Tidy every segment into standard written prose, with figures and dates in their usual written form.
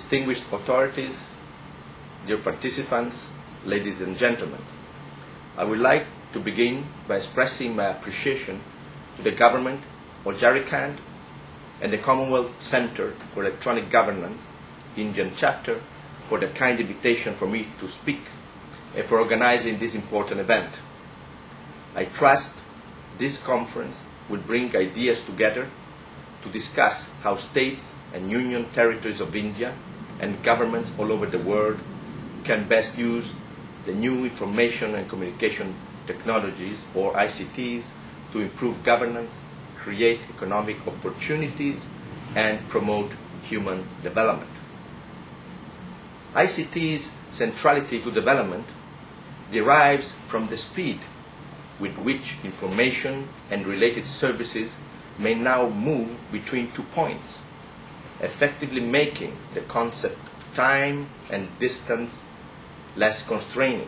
distinguished authorities, dear participants, ladies and gentlemen, I would like to begin by expressing my appreciation to the government of Jharkhand and the Commonwealth Center for Electronic Governance, Indian chapter, for the kind invitation for me to speak and for organizing this important event. I trust this conference will bring ideas together to discuss how states and union territories of India and governments all over the world can best use the new information and communication technologies, or ICTs, to improve governance, create economic opportunities, and promote human development. ICT's centrality to development derives from the speed with which information and related services may now move between 2 points, effectively making the concept of time and distance less constraining.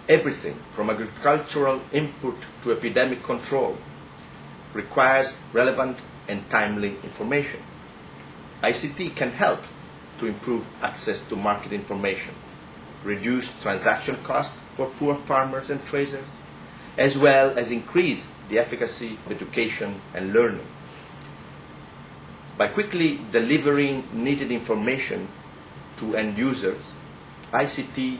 Everything from agricultural input to epidemic control requires relevant and timely information. ICT can help to improve access to market information, reduce transaction costs for poor farmers and traders, as well as increase the efficacy of education and learning. By quickly delivering needed information to end users, ICT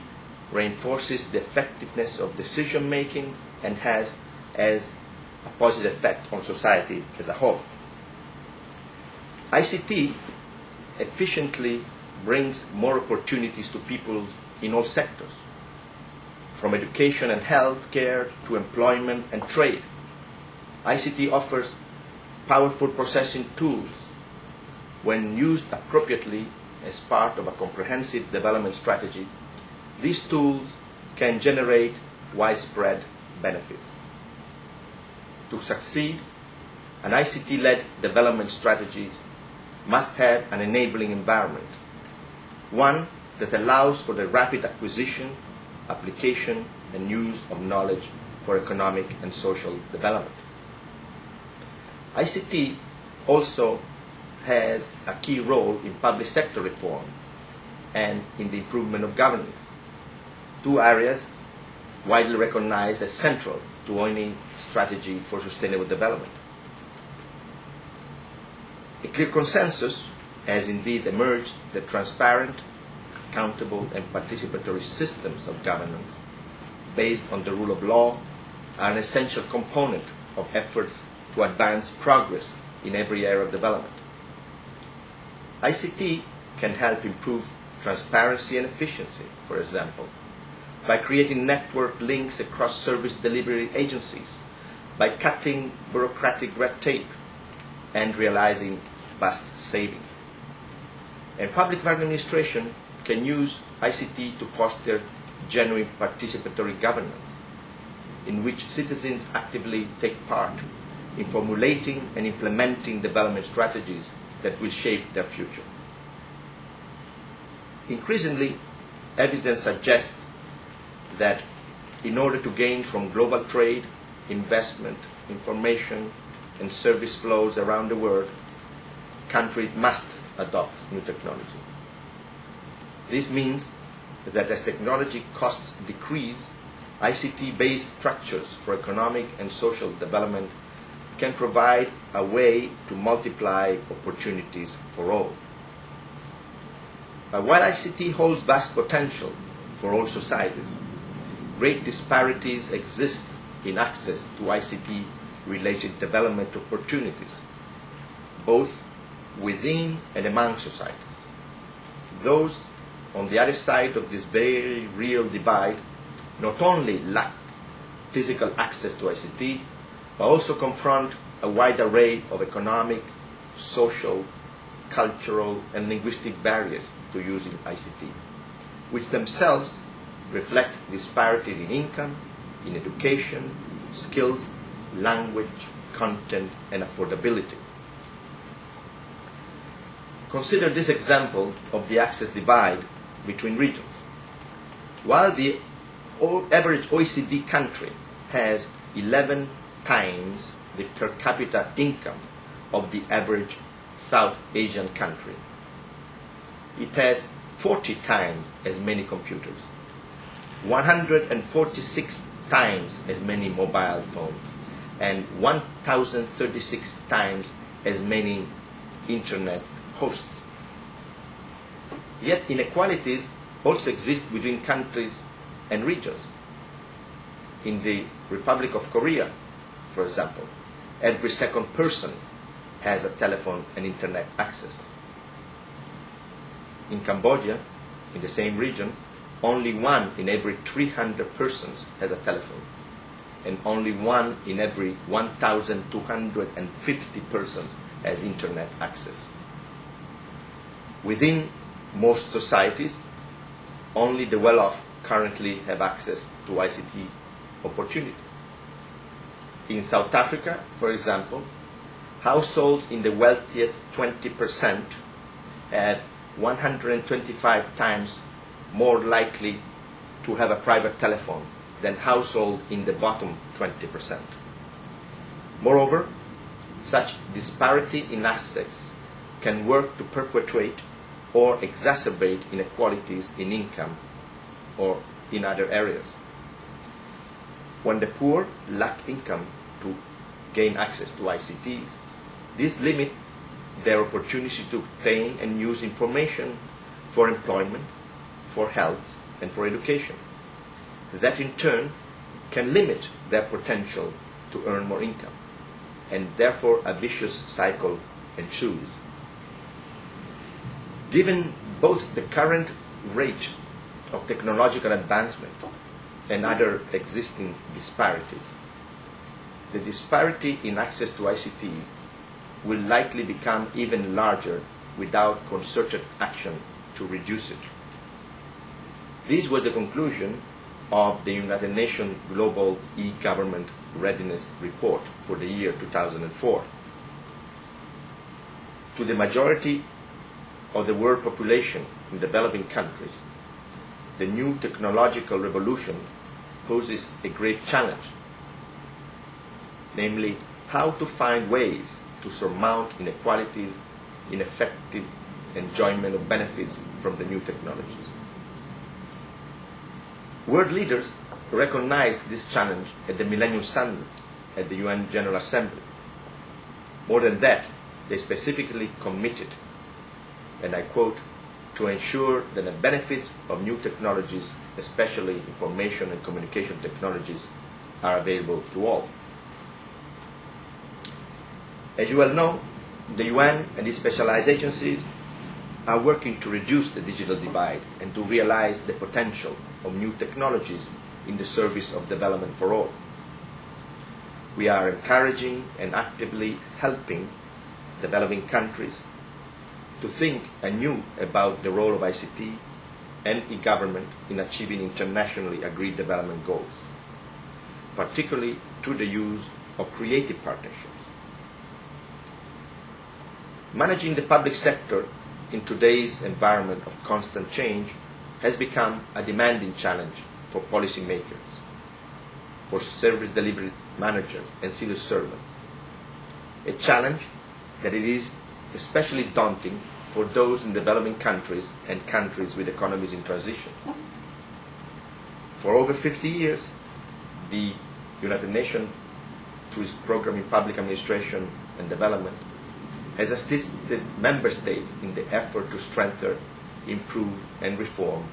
reinforces the effectiveness of decision-making and has as a positive effect on society as a whole. ICT efficiently brings more opportunities to people in all sectors, from education and health care to employment and trade. ICT offers powerful processing tools. When used appropriately as part of a comprehensive development strategy, these tools can generate widespread benefits. To succeed, an ICT-led development strategy must have an enabling environment, one that allows for the rapid acquisition, application, and use of knowledge for economic and social development. ICT also has a key role in public sector reform and in the improvement of governance, 2 areas widely recognized as central to any strategy for sustainable development. A clear consensus has indeed emerged that transparent, accountable, and participatory systems of governance based on the rule of law are an essential component of efforts to advance progress in every area of development. ICT can help improve transparency and efficiency, for example, by creating network links across service delivery agencies, by cutting bureaucratic red tape, and realizing vast savings. And public administration can use ICT to foster genuine participatory governance, in which citizens actively take part in formulating and implementing development strategies that will shape their future. Increasingly, evidence suggests that in order to gain from global trade, investment, information, and service flows around the world, countries must adopt new technology. This means that as technology costs decrease, ICT-based structures for economic and social development can provide a way to multiply opportunities for all. But while ICT holds vast potential for all societies, great disparities exist in access to ICT-related development opportunities, both within and among societies. Those on the other side of this very real divide not only lack physical access to ICT, but also confront a wide array of economic, social, cultural, and linguistic barriers to using ICT, which themselves reflect disparities in income, in education, skills, language, content, and affordability. Consider this example of the access divide between regions. While the average OECD country has 11 times the per capita income of the average South Asian country. It has 40 times as many computers, 146 times as many mobile phones, and 1,036 times as many internet hosts. Yet inequalities also exist between countries and regions. In the Republic of Korea, for example, every second person has a telephone and internet access. In Cambodia, in the same region, only 1 in every 300 persons has a telephone, and only 1 in every 1,250 persons has internet access. Within most societies, only the well-off currently have access to ICT opportunities. In South Africa, for example, households in the wealthiest 20% had 125 times more likely to have a private telephone than households in the bottom 20%. Moreover, such disparity in access can work to perpetuate or exacerbate inequalities in income or in other areas. When the poor lack income to gain access to ICTs, this limits their opportunity to obtain and use information for employment, for health, and for education. That in turn can limit their potential to earn more income, and therefore a vicious cycle ensues. Given both the current rate of technological advancement and other existing disparities, the disparity in access to ICTs will likely become even larger without concerted action to reduce it. This was the conclusion of the United Nations Global E-Government Readiness Report for the year 2004. To the majority of the world population in developing countries, the new technological revolution poses a great challenge, namely how to find ways to surmount inequalities in effective enjoyment of benefits from the new technologies. World leaders recognized this challenge at the Millennium Summit at the UN General Assembly. More than that, they specifically committed, and I quote, to ensure that the benefits of new technologies, especially information and communication technologies, are available to all. As you well know, the UN and its specialized agencies are working to reduce the digital divide and to realize the potential of new technologies in the service of development for all. We are encouraging and actively helping developing countries to think anew about the role of ICT and e-government in achieving internationally agreed development goals, particularly through the use of creative partnerships. Managing the public sector in today's environment of constant change has become a demanding challenge for policymakers, for service delivery managers and civil servants. A challenge that it is especially daunting for those in developing countries and countries with economies in transition. For over 50 years, the United Nations, through its program in public administration and development, has assisted member states in the effort to strengthen, improve, and reform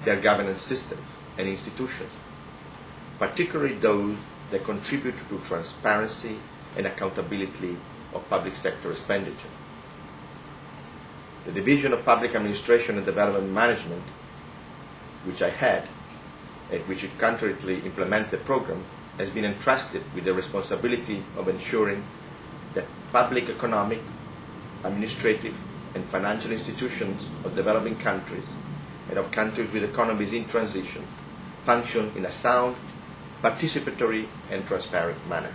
their governance systems and institutions, particularly those that contribute to transparency and accountability of public sector expenditure. The Division of Public Administration and Development Management, which I head, and which currently implements the program, has been entrusted with the responsibility of ensuring that public economic, administrative, and financial institutions of developing countries and of countries with economies in transition function in a sound, participatory, and transparent manner.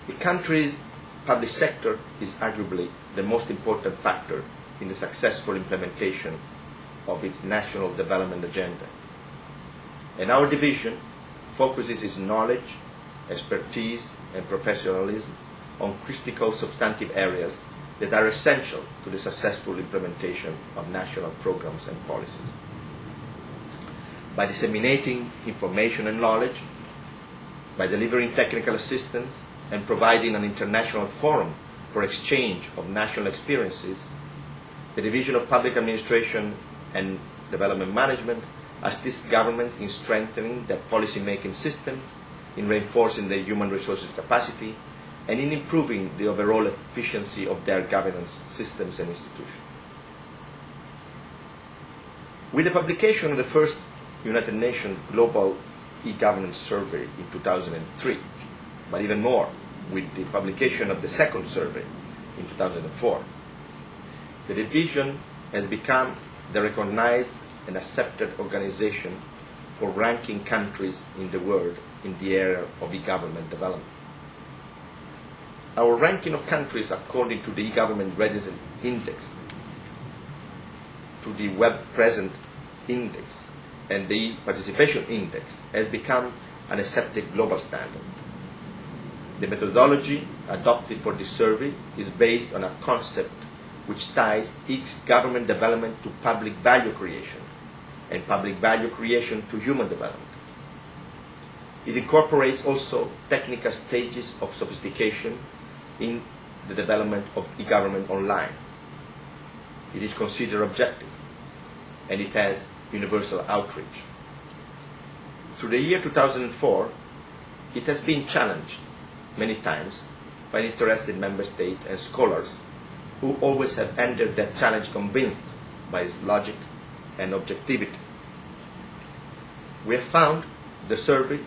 A country's public sector is arguably the most important factor in the successful implementation of its national development agenda. And our division focuses its knowledge, expertise, and professionalism on critical substantive areas that are essential to the successful implementation of national programs and policies. By disseminating information and knowledge, by delivering technical assistance, and providing an international forum for exchange of national experiences, the Division of Public Administration and Development Management assists government in strengthening their policy-making system, in reinforcing their human resources capacity, and in improving the overall efficiency of their governance systems and institutions. With the publication of the first United Nations Global E-Governance Survey in 2003, but even more with the publication of the second survey in 2004, the division has become the recognized and accepted organization for ranking countries in the world in the area of e-government development. Our ranking of countries according to the e-government readiness index, to the web present index, and the participation index has become an accepted global standard. The methodology adopted for this survey is based on a concept which ties e-government development to public value creation and public value creation to human development. It incorporates also technical stages of sophistication in the development of e-government online. It is considered objective, and it has universal outreach. Through the year 2004, it has been challenged many times by interested member states and scholars who always have entered that challenge convinced by its logic and objectivity. We have found the survey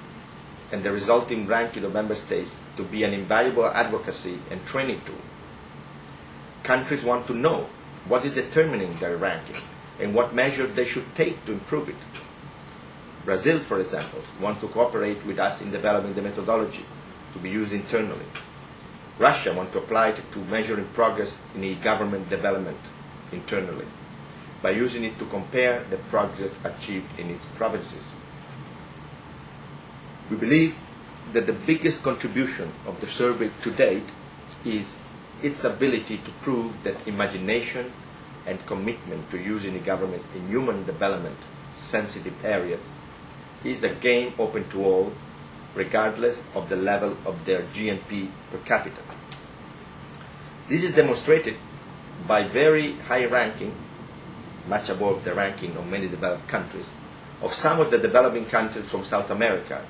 and the resulting ranking of member states to be an invaluable advocacy and training tool. Countries want to know what is determining their ranking and what measures they should take to improve it. Brazil, for example, wants to cooperate with us in developing the methodology to be used internally. Russia wants to apply it to measuring progress in e-government development internally by using it to compare the progress achieved in its provinces. We believe that the biggest contribution of the survey to date is its ability to prove that imagination and commitment to using e-government in human development sensitive areas is a game open to all, regardless of the level of their GNP per capita. This is demonstrated by very high ranking, much above the ranking of many developed countries, of some of the developing countries from South America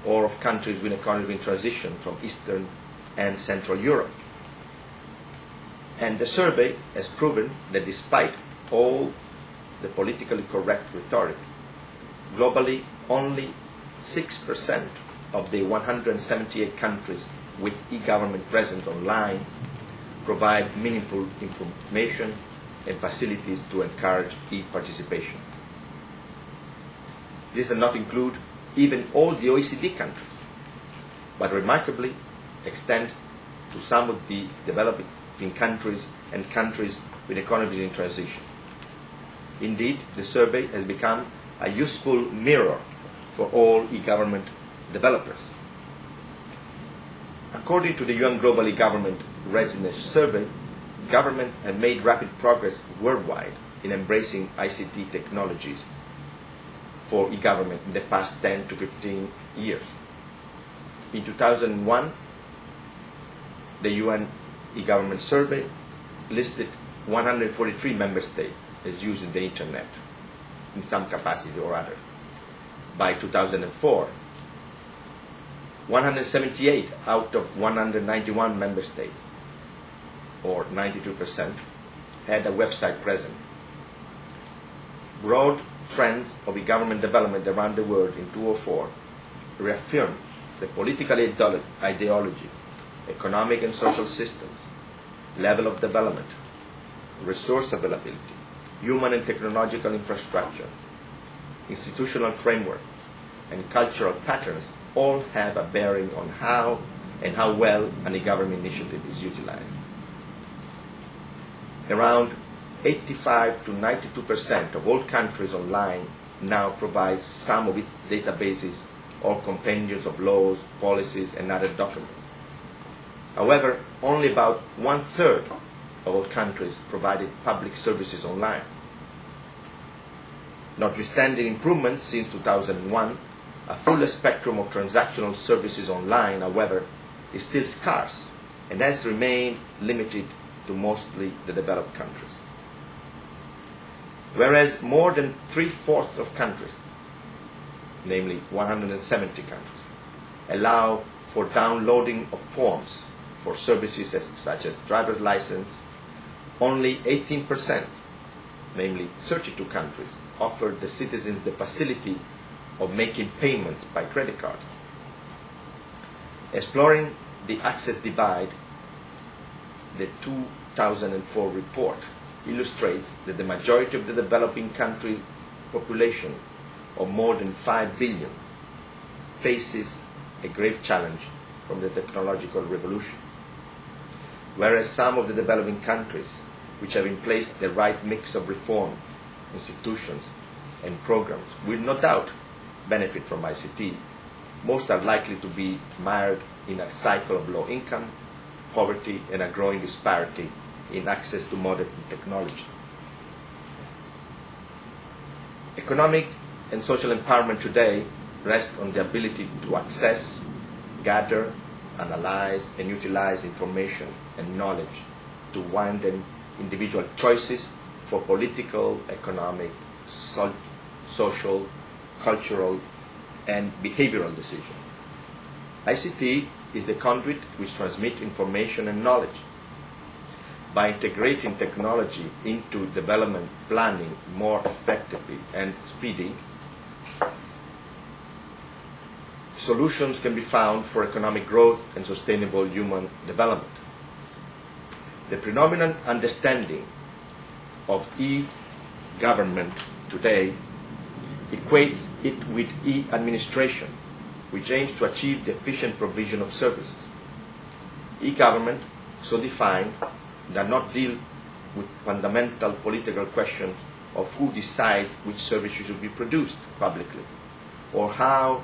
or of countries with economy in transition from Eastern and Central Europe. And the survey has proven that despite all the politically correct rhetoric, globally only 6% of the 178 countries with e-government presence online provide meaningful information and facilities to encourage e-participation. This does not include even all the OECD countries, but remarkably extends to some of the developing countries and countries with economies in transition. Indeed, the survey has become a useful mirror for all e-government developers. According to the UN Global E-Government Readiness Survey, governments have made rapid progress worldwide in embracing ICT technologies for e-government in the past 10 to 15 years. In 2001, the UN E-Government Survey listed 143 member states as using the Internet in some capacity or other. By 2004, 178 out of 191 member states, or 92%, had a website present. Broad trends of e-government development around the world in 2004 reaffirm the political ideology, economic and social systems, level of development, resource availability, human and technological infrastructure, institutional framework, and cultural patterns all have a bearing on how and how well an e-government initiative is utilized. Around 85 to 92% of all countries online now provide some of its databases or compendiums of laws, policies, and other documents. However, only about 1/3 of all countries provided public services online. Notwithstanding improvements since 2001, a full spectrum of transactional services online, however, is still scarce and has remained limited to mostly the developed countries. Whereas more than 3/4 of countries, namely 170 countries, allow for downloading of forms for services such as driver's license, only 18%, namely 32 countries, offer the citizens the facility of making payments by credit card. Exploring the access divide, the 2004 report illustrates that the majority of the developing country population of more than 5 billion faces a grave challenge from the technological revolution. Whereas some of the developing countries, which have in place the right mix of reform, institutions, and programs, will no doubt benefit from ICT, most are likely to be mired in a cycle of low income, poverty, and a growing disparity in access to modern technology. Economic and social empowerment today rests on the ability to access, gather, analyze, and utilize information and knowledge to widen individual choices for political, economic, social, cultural, and behavioral decisions. ICT is the conduit which transmits information and knowledge. By integrating technology into development planning more effectively and speedily, solutions can be found for economic growth and sustainable human development. The predominant understanding of e-government today equates it with e-administration, which aims to achieve the efficient provision of services. E-government, so defined, does not deal with fundamental political questions of who decides which services should be produced publicly, or how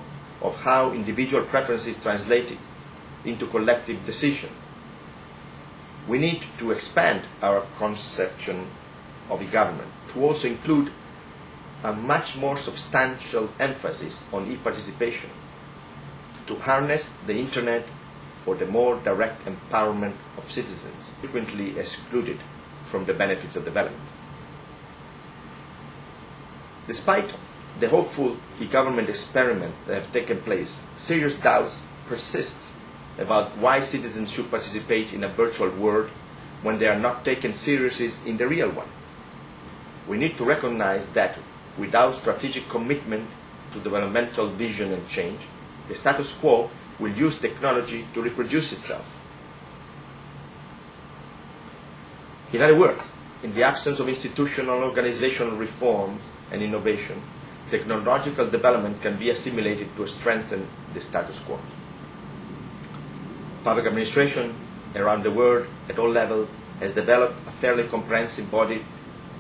individual preferences translated into collective decision. We need to expand our conception of e-government to also include a much more substantial emphasis on e-participation, to harness the Internet for the more direct empowerment of citizens, frequently excluded from the benefits of development. Despite the hopeful e-government experiments that have taken place, serious doubts persist about why citizens should participate in a virtual world when they are not taken seriously in the real one. We need to recognize that without strategic commitment to developmental vision and change, the status quo will use technology to reproduce itself. In other words, in the absence of institutional organizational reforms and innovation, technological development can be assimilated to strengthen the status quo. Public administration around the world at all levels has developed a fairly comprehensive body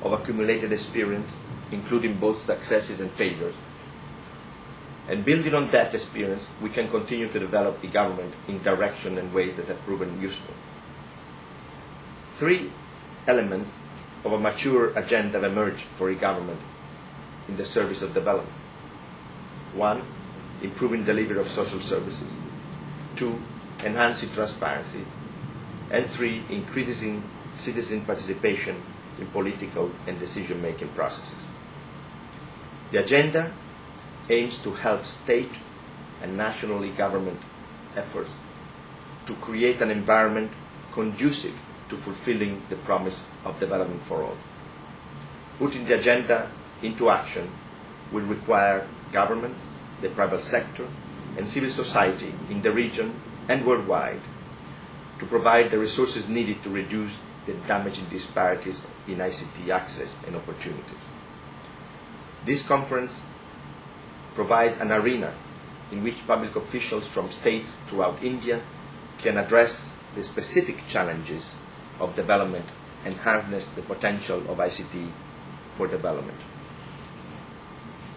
of accumulated experience, including both successes and failures. And building on that experience, we can continue to develop e-government in direction and ways that have proven useful. 3 elements of a mature agenda have emerged for e-government in the service of development. 1, improving delivery of social services. 2, enhancing transparency. And 3, increasing citizen participation in political and decision-making processes. The agenda aims to help state and national e-government efforts to create an environment conducive to fulfilling the promise of development for all. Putting the agenda into action will require governments, the private sector, and civil society in the region and worldwide to provide the resources needed to reduce the damaging disparities in ICT access and opportunities. This conference provides an arena in which public officials from states throughout India can address the specific challenges of development and harness the potential of ICT for development.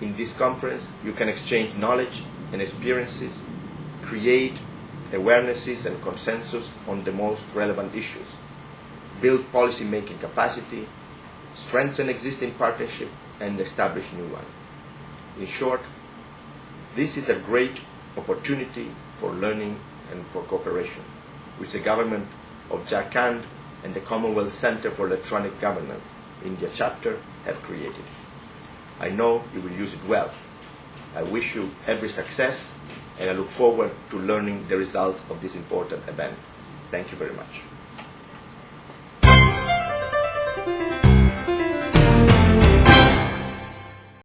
In this conference, you can exchange knowledge and experiences, create awarenesses and consensus on the most relevant issues, build policy-making capacity, strengthen existing partnership, and establish new one. In short, this is a great opportunity for learning and for cooperation, which the government of Jharkhand and the Commonwealth Center for Electronic Governance, India chapter, have created. I know you will use it well. I wish you every success, and I look forward to learning the results of this important event. Thank you very much.